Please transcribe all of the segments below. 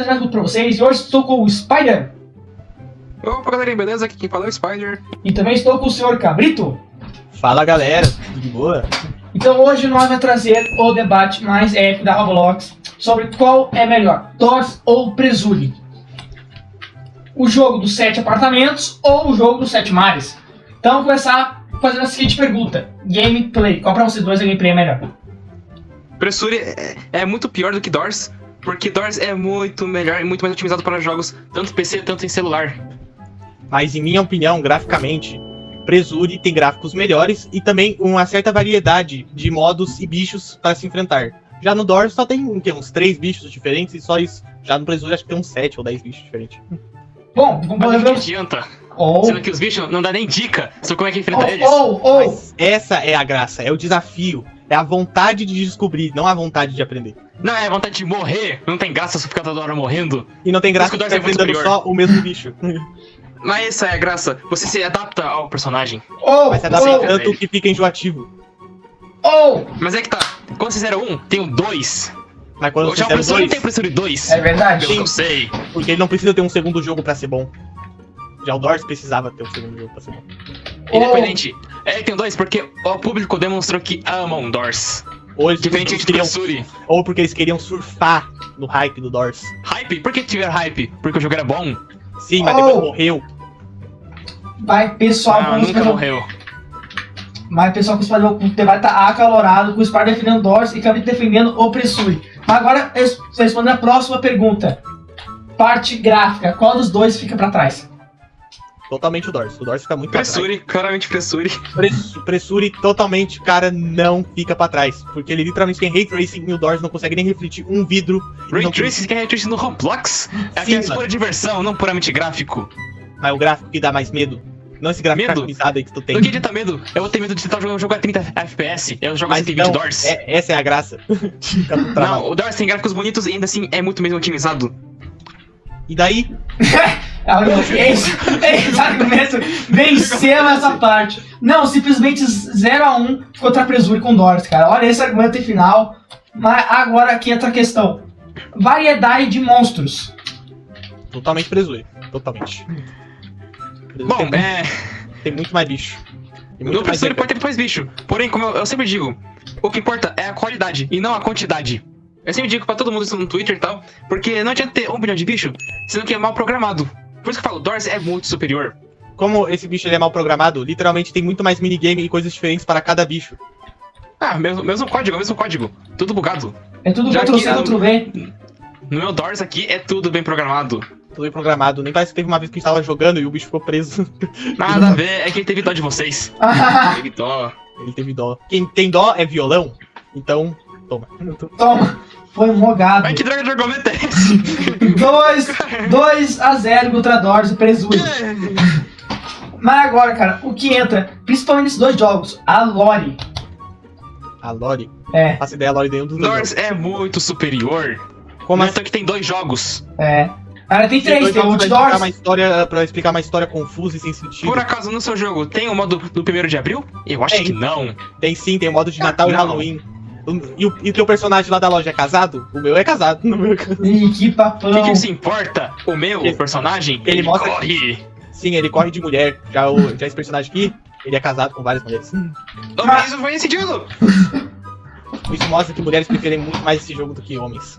trazendo tudo pra vocês. E hoje estou com o Spider. Opa, galerinha, beleza? Aqui quem fala é o Spider. E também estou com o Sr. Cabrito. Fala, galera, tudo de boa? Então hoje nós vamos trazer o debate mais épico da Roblox sobre qual é melhor, Doors ou Presuri. O jogo dos 7 apartamentos ou o jogo dos 7 mares. Então vamos começar fazendo a seguinte pergunta. Gameplay, qual pra vocês dois a gameplay é melhor? Presuri é muito pior do que Doors, porque Doors é muito melhor e muito mais otimizado para jogos, tanto em PC, tanto em celular. Mas em minha opinião, graficamente, Presuri tem gráficos melhores e também uma certa variedade de modos e bichos para se enfrentar. Já no Doors só tem uns 3 bichos diferentes e só isso. Já no Presuri acho que tem uns 7 ou 10 bichos diferentes. Bom, Mas não adianta. Sendo que os bichos não dá nem dica sobre como é que enfrenta eles. Mas essa é a graça, é o desafio. É a vontade de descobrir, não a vontade de aprender. Não, é a vontade de morrer. Não tem graça se ficar toda hora morrendo. E não tem graça Mas o ficar Doors é muito enfrentando superior. só o mesmo bicho. Mas essa é a graça. Você se adapta ao personagem. Mas se adapta tanto que fica enjoativo. Mas é que tá. Quando você zera um, tem o 2. Mas quando você Já o zera Presuri dois, tem Presuri 2. É verdade? Pelo que eu sei. porque ele não precisa ter um segundo jogo pra ser bom. Já o Doors precisava ter um segundo jogo pra ser bom. Independente. É, tem o 2 porque o público demonstrou que amam Doors. Ou eles Diferente de queriam, Presuri. ou porque eles queriam surfar no hype do Doors. Hype? Por que tiver hype? Porque o jogo era bom? Sim, mas depois morreu. Vai, pessoal, Não, vamos nunca fazer- morreu. Mas pessoal, que o debate tá acalorado, com o Spider defendendo Doors e Cabrito defendendo o Presuri. Mas agora, respondendo a próxima pergunta. Parte gráfica, qual dos dois fica pra trás? Totalmente o Doors. O Doors fica muito pra Presuri, claramente Presuri. trás. Presuri totalmente, cara, não fica pra trás. Porque ele literalmente tem Ray Tracing e o Doors não consegue nem refletir um vidro. e Ray não tem- Tracing, que é Ray Tracing no Roblox? É Sim, apenas pura diversão, não puramente gráfico. Mas o gráfico que dá mais medo. Não esse gráfico Medo? customizado aí que tu tem. Do que de tá medo? Eu vou ter medo de tentar jogar um jogo a 30 FPS. Eu jogo a Mas 120 não, Doors. essa é a graça. Fica tudo travado. Não, o Doors tem gráficos bonitos e ainda assim é muito mesmo otimizado. E daí, Esse argumento venceu essa parte. Não, simplesmente 0-1 contra a Presuri com Doors, cara. Olha esse argumento em final. Mas agora aqui entra a questão. Variedade de monstros. totalmente Presuri. Totalmente. Presuri Bom, tem muito mais bicho. Tem muito no mais Presuri pode ter mais bicho. Porém, como eu sempre digo, o que importa é a qualidade e não a quantidade. Eu sempre digo pra todo mundo isso no Twitter e tal, porque não adianta ter 1 bilhão de bicho, sendo que é mal programado. Por isso que eu falo, Doors é muito superior. Como esse bicho ele é mal programado, literalmente tem muito mais minigame e coisas diferentes para cada bicho. Ah, mesmo código. Tudo bugado. É tudo Já Ctrl que C, a- Ctrl V. No meu Doors aqui é tudo bem programado. Tudo bem programado. Nem parece que teve uma vez que a gente tava jogando e o bicho ficou preso. Nada a ver, é que ele teve dó de vocês. Teve dó. Ele teve dó. Quem tem dó é violão. Então, toma. Toma. Foi mogado. Mas que droga de argumento é esse? 2-0 contra Doors e Presuri. Mas agora, cara, o que entra, principalmente nesses dois jogos, a lore. A Lore. É, Não faço ideia, a Lore nenhum dos dois. Doors é muito superior. Como Mas assim? então que tem 2 jogos. é. Cara, tem três, tem o pra de explicar Doors. uma história, pra explicar uma história confusa e sem sentido. Por acaso no seu jogo tem o modo do 1º de abril? Eu acho Tem. que não. Tem sim, tem o modo de Natal e não. Halloween. E o teu personagem lá da loja é casado? O meu é casado. O meu é casado. Ih, que papão. O que isso importa? O meu Ele- personagem, ele ele mostra- corre. Sim, ele corre de mulher. Já esse personagem aqui, ele é casado com várias mulheres. Oh, mas isso foi decidido. Isso mostra que mulheres preferem muito mais esse jogo do que homens.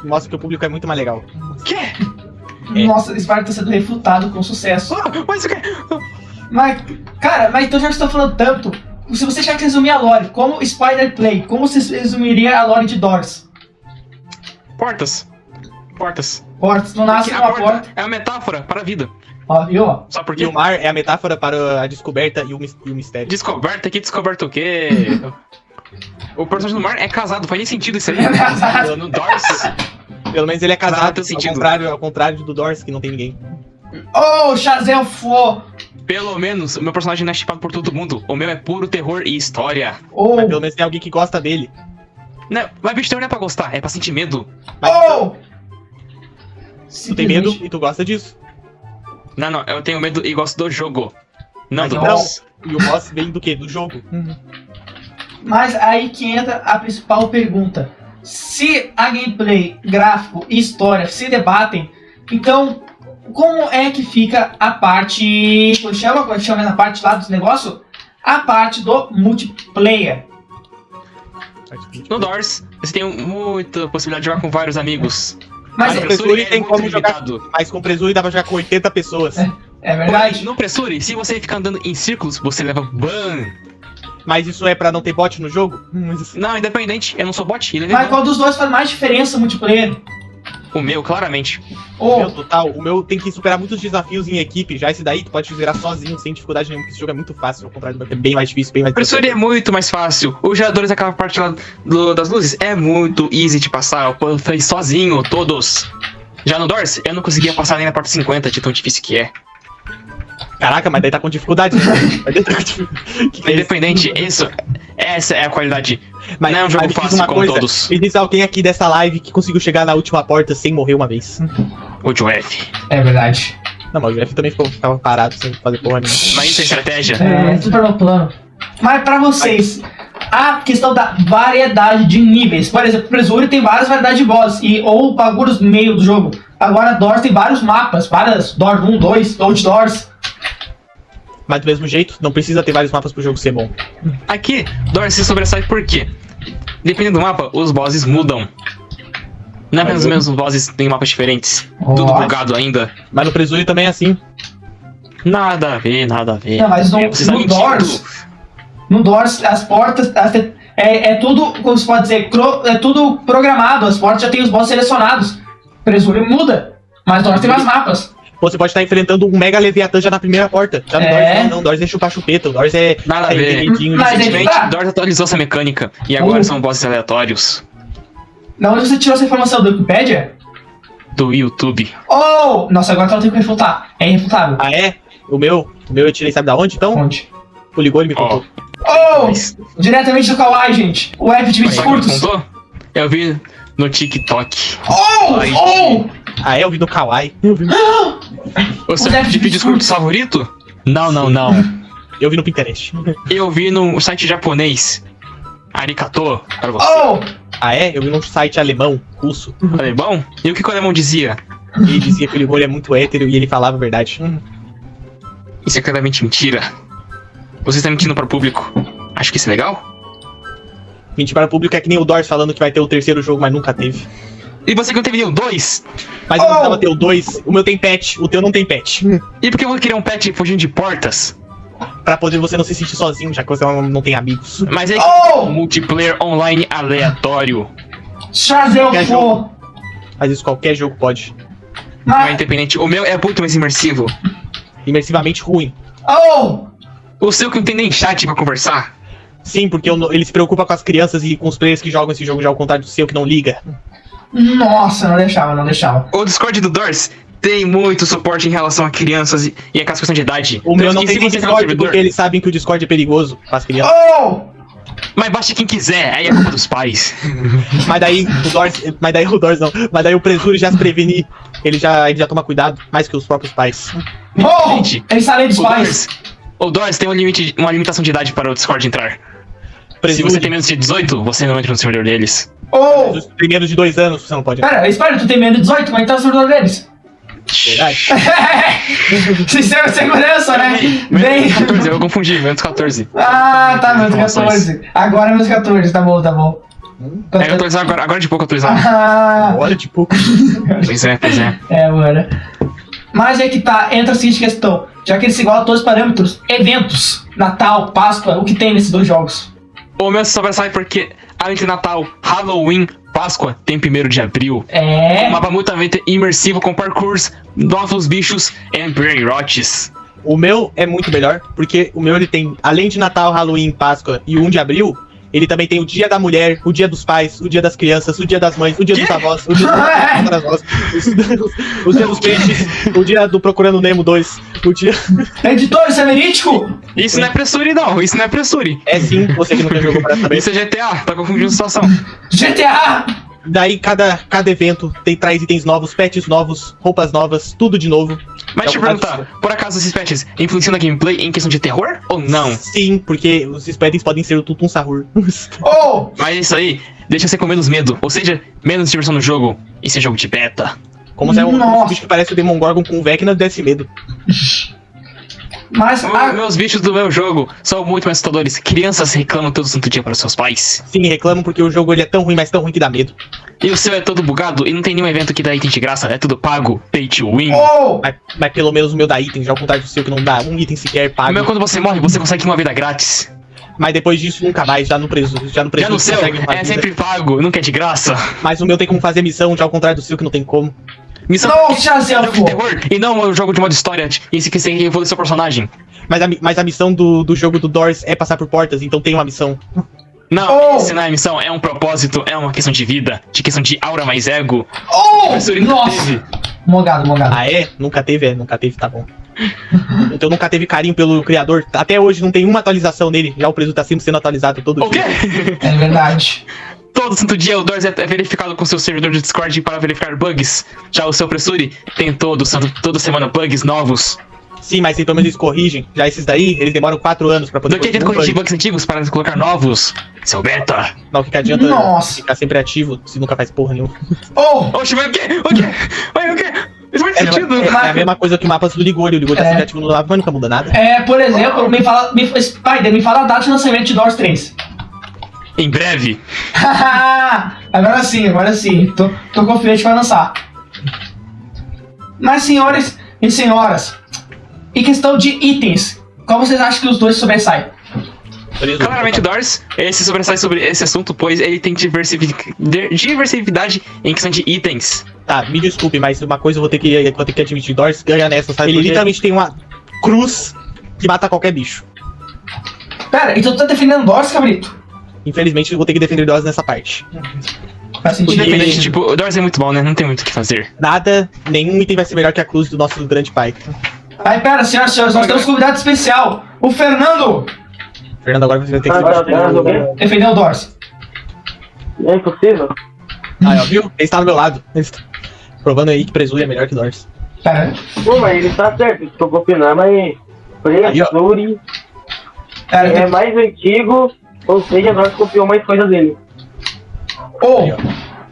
Mostra que o público é muito mais legal. Que? Nossa, esse parte tá sendo refutado com sucesso. Mas o que? Mas, cara, então já que você tá falando tanto, se você tiver que resumir a lore, como Spider Play, como você resumiria a lore de Doors? Portas. Portas, não nasce Porque a numa porta. é a metáfora para a vida. Ó, viu? Ó. Só E porque o mar é a metáfora para a descoberta e o mistério. descoberta aqui, descoberta o quê? O personagem do mar é casado, faz nem sentido isso aí. É casado. No Doors. Pelo menos ele é Não, casado, tem sentido. ao contrário do Doors, que não tem ninguém. Oh, Chazel Fo! Pelo menos o meu personagem não é chipado por todo mundo. O meu é puro terror e história. Oh, Mas pelo menos tem alguém que gosta dele. Não, mas bicho, terror não é pra gostar, é pra sentir medo. Mas oh! tu tem medo e tu gosta disso. Não, eu tenho medo e gosto do jogo. Não Mas do não. boss. E o boss vem do quê? Do jogo. Mas aí que entra a principal pergunta. se a gameplay, gráfico e história se debatem, então como é que fica a parte... Como chama na parte lá dos negócios? A parte do multiplayer. No Doors, você tem muita possibilidade de jogar com vários amigos. Mas no é, Pressure tem muito como jogar. limitado. Mas com o Pressure dá pra jogar com 80 pessoas. é verdade. No Pressure, se você ficar andando em círculos, você leva ban. Mas isso é pra não ter bot no jogo? Não, independente, eu não sou bot. Ele Mas qual dos dois faz mais diferença no multiplayer? O meu, claramente. O meu total, o meu tem que superar muitos desafios em equipe. Já esse daí tu pode zerar sozinho, sem dificuldade nenhuma, porque esse jogo é muito fácil. Ao contrário do meu, é bem mais difícil, bem mais O Pressure é muito mais fácil. Os geradores, aquela parte lá das luzes, é muito easy de passar. Eu fiz sozinho, todos. Já no Doors, eu não conseguia passar nem na parte 50, de tão difícil que é. Caraca, mas daí tá com dificuldade. Mas daí tá com dificuldade. Que é Independente, essa é a qualidade. Mas, não é um jogo mas me diz fácil uma como coisa, todos. Me diz alguém aqui dessa live que conseguiu chegar na última porta sem morrer uma vez. O Jeff. É verdade. Não, mas o Jeff também ficava parado sem fazer porra nenhuma. Mas isso é estratégia. É, super no plano. Mas pra vocês, a questão da variedade de níveis. Por exemplo, o Pressure tem várias variedades de boss, ou bagulhos no meio do jogo. Agora, Doors tem vários mapas, várias Doors 1, 2, Outdoors. Mas do mesmo jeito, não precisa ter vários mapas pro jogo ser bom. Aqui, Doors se sobressai por quê? Dependendo do mapa, os bosses mudam. Não é apenas os mesmos bosses em mapas diferentes. Tudo bugado ainda. Mas no Pressure também é assim. Nada a ver, nada a ver. Não, mas Você tá no mentindo. Doors... No Doors, as portas... É tudo, como se pode dizer, é tudo programado. As portas já tem os bosses selecionados. Pressure muda, mas Doors tem mais mapas. Você pode estar enfrentando um Mega Leviatã já na primeira porta. Já no É. Doors não, Doors é chupar chupeta. O Doors é... Nada a é ver. direitinho, Mas Recentemente, tá. Doors atualizou essa mecânica. E agora são bosses aleatórios. Da onde você tirou essa informação? Do Wikipedia? Do YouTube. Oh! Nossa, agora que eu tenho que refutar. É irrefutável. Ah, é? O meu eu tirei, sabe da onde, então? Onde? O Ligou, ele me contou. Oh! Mas- Diretamente do Kawaii, gente. O app de vídeos Sabe quem me curtos. contou? Eu vi no TikTok. Oh! Ai, Oh! Ah, é? Eu vi no Kawaii. O seu app de vídeos curtos favorito? Não, não, não. Eu vi no Pinterest. Eu vi no site japonês. Arigato, para você. Oh! Ah, é? Eu vi num site alemão, russo. Alemão? E o que o alemão dizia? E ele dizia que o Ligou é muito hétero e ele falava a verdade. Isso é claramente mentira. Você está mentindo para o público. Acho que isso é legal? Mentir para o público é que nem o Doors falando que vai ter o terceiro jogo, mas nunca teve. E você que não teve nenhum 2? Mas eu não precisava ter o 2. O meu tem patch, o teu não tem patch. E por que eu vou querer um pet fugindo de portas? Pra poder você não se sentir sozinho, já que você não tem amigos. Mas é Oh! um multiplayer online aleatório. Chazel Quer Fo. jogo? Mas isso qualquer jogo pode. Não é Mas... independente. O meu é muito mais imersivo. Imersivamente ruim. Oh! O seu que não tem nem chat pra conversar. Sim, porque ele se preocupa com as crianças e com os players que jogam esse jogo já ao contrário do seu que não liga. Nossa, não deixava. O Discord do Doors tem muito suporte em relação a crianças e aquelas questões de idade. O meu Tanto não que tem se nem você tá no Discord servidor- porque eles sabem que o Discord é perigoso para as crianças. Oh! Mas baixa quem quiser, aí é culpa dos pais. Mas daí o Doors não. Mas daí o Pressure já se prevenir. Ele já toma cuidado mais que os próprios pais. Oh! Gente, Eles sabem dos O pais. Doors tem uma limitação de idade para o Discord entrar. Se Pressure, você tem menos de 18, você não entra no servidor deles. Oh! os primeiros de 2 anos você não pode. Pera, espera, tu tem menos de 18, mas tá no servidor deles. Verdade. Sistema de segurança, né? Menos Bem... 14, eu confundi, menos 14. Ah, tá, menos 14. Agora é menos 14, tá bom. É, eu atualizar agora de pouco atualizar. Ah, Olha, tipo. Pois é. mano. Mas é que tá, entra a seguinte questão. Já que eles se igualam a todos os parâmetros, eventos, Natal, Páscoa, o que tem nesses dois jogos? O meu só vai sair porque, além de Natal, Halloween, Páscoa, tem 1º de abril. É... Um mapa multamente imersivo com parkours, novos bichos e brainrots. O meu é muito melhor, porque o meu ele tem, além de Natal, Halloween, Páscoa e o 1 de abril, ele também tem o dia da mulher, o dia dos pais, o dia das crianças, o dia das mães, o dia dos avós, o dia das avós, o dia dos peixes, o dia do Procurando Nemo 2, o dia... Editor, isso é verídico? Isso não é Pressure, não. Isso não é Pressure. É sim, você que nunca jogou para saber. Isso é GTA. Tá confundindo a situação. GTA! Daí cada evento traz itens novos, pets novos, roupas novas, tudo de novo. Mas deixa eu perguntar, por acaso esses patches influenciam na gameplay em questão de terror ou não? Sim, porque os pets podem ser o Tutum Sahur. Oh! Mas isso aí deixa você com menos medo, ou seja, menos diversão no jogo. Esse é jogo de beta. Como se é um Nossa. bicho que parece o Demogorgon com o Vecna desse medo. Mas Meus bichos do meu jogo são muito mais assustadores. Crianças reclamam todo santo dia para os seus pais. Sim, reclamam porque o jogo ele é tão ruim, mas tão ruim que dá medo. E o seu é todo bugado e não tem nenhum evento que dá item de graça, é tudo pago, pay to win. Oh! Mas pelo menos o meu dá item, já ao contrário do seu que não dá um item sequer O pago. meu, quando você morre, você consegue uma vida grátis. Mas depois disso nunca mais, já no preso. Já no Já no seu, consegue uma é vida. sempre pago, nunca é de graça. Mas o meu tem como fazer missão, já ao contrário do seu que não tem como. Missão Nossa, é jogo de Zelfo! terror e não um jogo de modo história. E se você evoluir seu personagem. Mas a missão do jogo do Doors é passar por portas, então tem uma missão. Não, Oh! esse não é missão, é um propósito, é uma questão de vida, de questão de aura mais ego. Oh! Professor, ele nunca Nossa! teve. Mogado. Ah é? Nunca teve, tá bom. Então nunca teve carinho pelo criador. Até hoje não tem uma atualização nele, já o preso tá sempre sendo atualizado todo O quê? dia. É verdade. Todo santo dia o Doors é verificado com seu servidor de Discord para verificar bugs. Já o seu Pressure tem toda semana bugs novos. Sim, mas pelo menos eles corrigem. Já esses daí, eles demoram 4 anos pra poder Do que adianta um corrigir bug. bugs antigos para colocar novos? Seu beta. Não, que adianta Nossa. ficar sempre ativo se nunca faz porra nenhuma. Oh! Oxe, mas o quê? O quê? Mas o quê? Isso faz sentido. É a mesma coisa que o mapa do Ligori. O Ligori tá É. sempre ativo no mapa, mas nunca muda nada. É, por exemplo, Spider, me fala a data de lançamento de Doors 3. Em breve. Agora sim. Tô confiante pra lançar. Mas, senhores e senhoras, em questão de itens, qual vocês acham que os dois sobressaem? Claramente o Doors, se sobressai sobre esse assunto, pois ele tem diversidade em questão de itens. Tá, me desculpe, mas uma coisa eu vou ter que admitir. Doors ganha nessa, sabe? Ele Por quê? literalmente tem uma cruz que mata qualquer bicho. Pera, então tu tá defendendo Doors, cabrito? Infelizmente eu vou ter que defender Doors nessa parte. Faz sentido. Independente, tipo, o Doors é muito bom, né? Não tem muito o que fazer. Nenhum item vai ser melhor que a cruz do nosso grande pai. Aí, pera, senhoras e senhores, nós temos um convidado especial, o Fernando, Fernando, agora você vai ter que... defendeu o Doors. É impossível. Ah, ó, viu? Ele está do meu lado. Ele está provando aí que Presuri é melhor que Doors. Pera, Pô, mas ele tá certo, estou copiando, mas Aí, ó. Pressure pera, é mais antigo, ou seja, nós copiou mais coisas dele. Oh,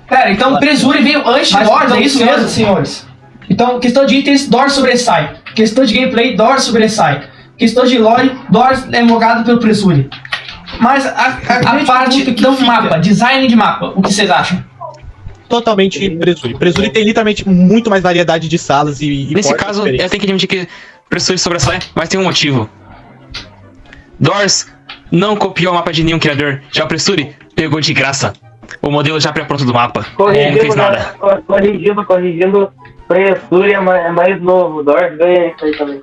pera, então Presuri veio antes de Doors, é isso mesmo, senhores? Então, questão de itens, Doors sobressai. Questão de gameplay, Doors sobressai. Questão de lore, Doors é invocado pelo Presuri. Mas a parte do mapa, design de mapa, o que vocês acham? Totalmente Presuri. Presuri tem literalmente muito mais variedade de salas e Nesse portas caso, diferentes. eu tenho que admitir que Pressure sobressai, mas tem um motivo. Doors não copiou o mapa de nenhum criador, já o Pressure pegou de graça o modelo já pré-pronto do mapa. Não fez nada. Corrigindo, Pressure é mais novo, Doors ganha isso aí também.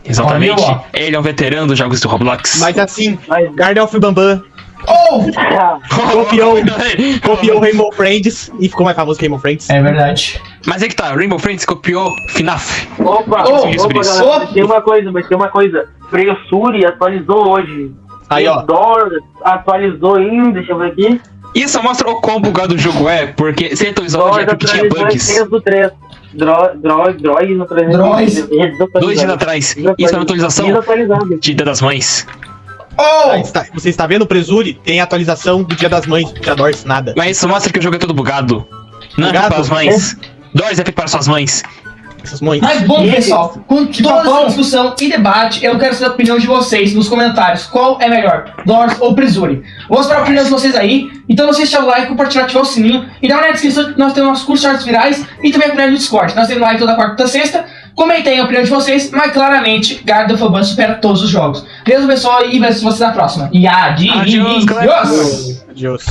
Exatamente. Olha, ó. Ele é um veterano dos jogos do Roblox. Mas assim, Mas... Garden of Bambam Oh! copiou Rainbow Friends e ficou mais famoso que Rainbow Friends. É verdade. Mas é que tá, Rainbow Friends copiou FNAF. Opa, Oh, galera, mas tem uma coisa. Pressure atualizou hoje. Aí, ó. Doors atualizou ainda, deixa eu ver aqui. Isso mostra o quão bugado o jogo é, porque se ele atualizou hoje é porque tinha bugs. 3 do 3. Droid no 3. Droids. 2 dias atrás. Isso é uma atualização Desatualizado. de Dia das Mães. Oh! Você está vendo o Presuri? Tem a atualização do Dia das Mães, Dia Doors, nada. Mas isso mostra que o jogo é todo bugado. Não é feito Bugado? para as mães. Doors é feito para suas mães. Essas mães. Mas bom, pessoal, com toda essa discussão e debate, eu quero saber a opinião de vocês nos comentários. Qual é melhor, Doors ou Presuri? Vou esperar a opinião de vocês aí. Então não se deixar o like, compartilhar, ativar o sininho. E dá uma olhada na descrição que nós temos nossos cursos de artes virais e também a opinião do Discord. Nós temos live toda quarta e toda sexta. Comentem a opinião de vocês, mas claramente, Garden of Bambam supera todos os jogos. Deus abençoe e vejo vocês na próxima. E Adiós, galera. Adiós.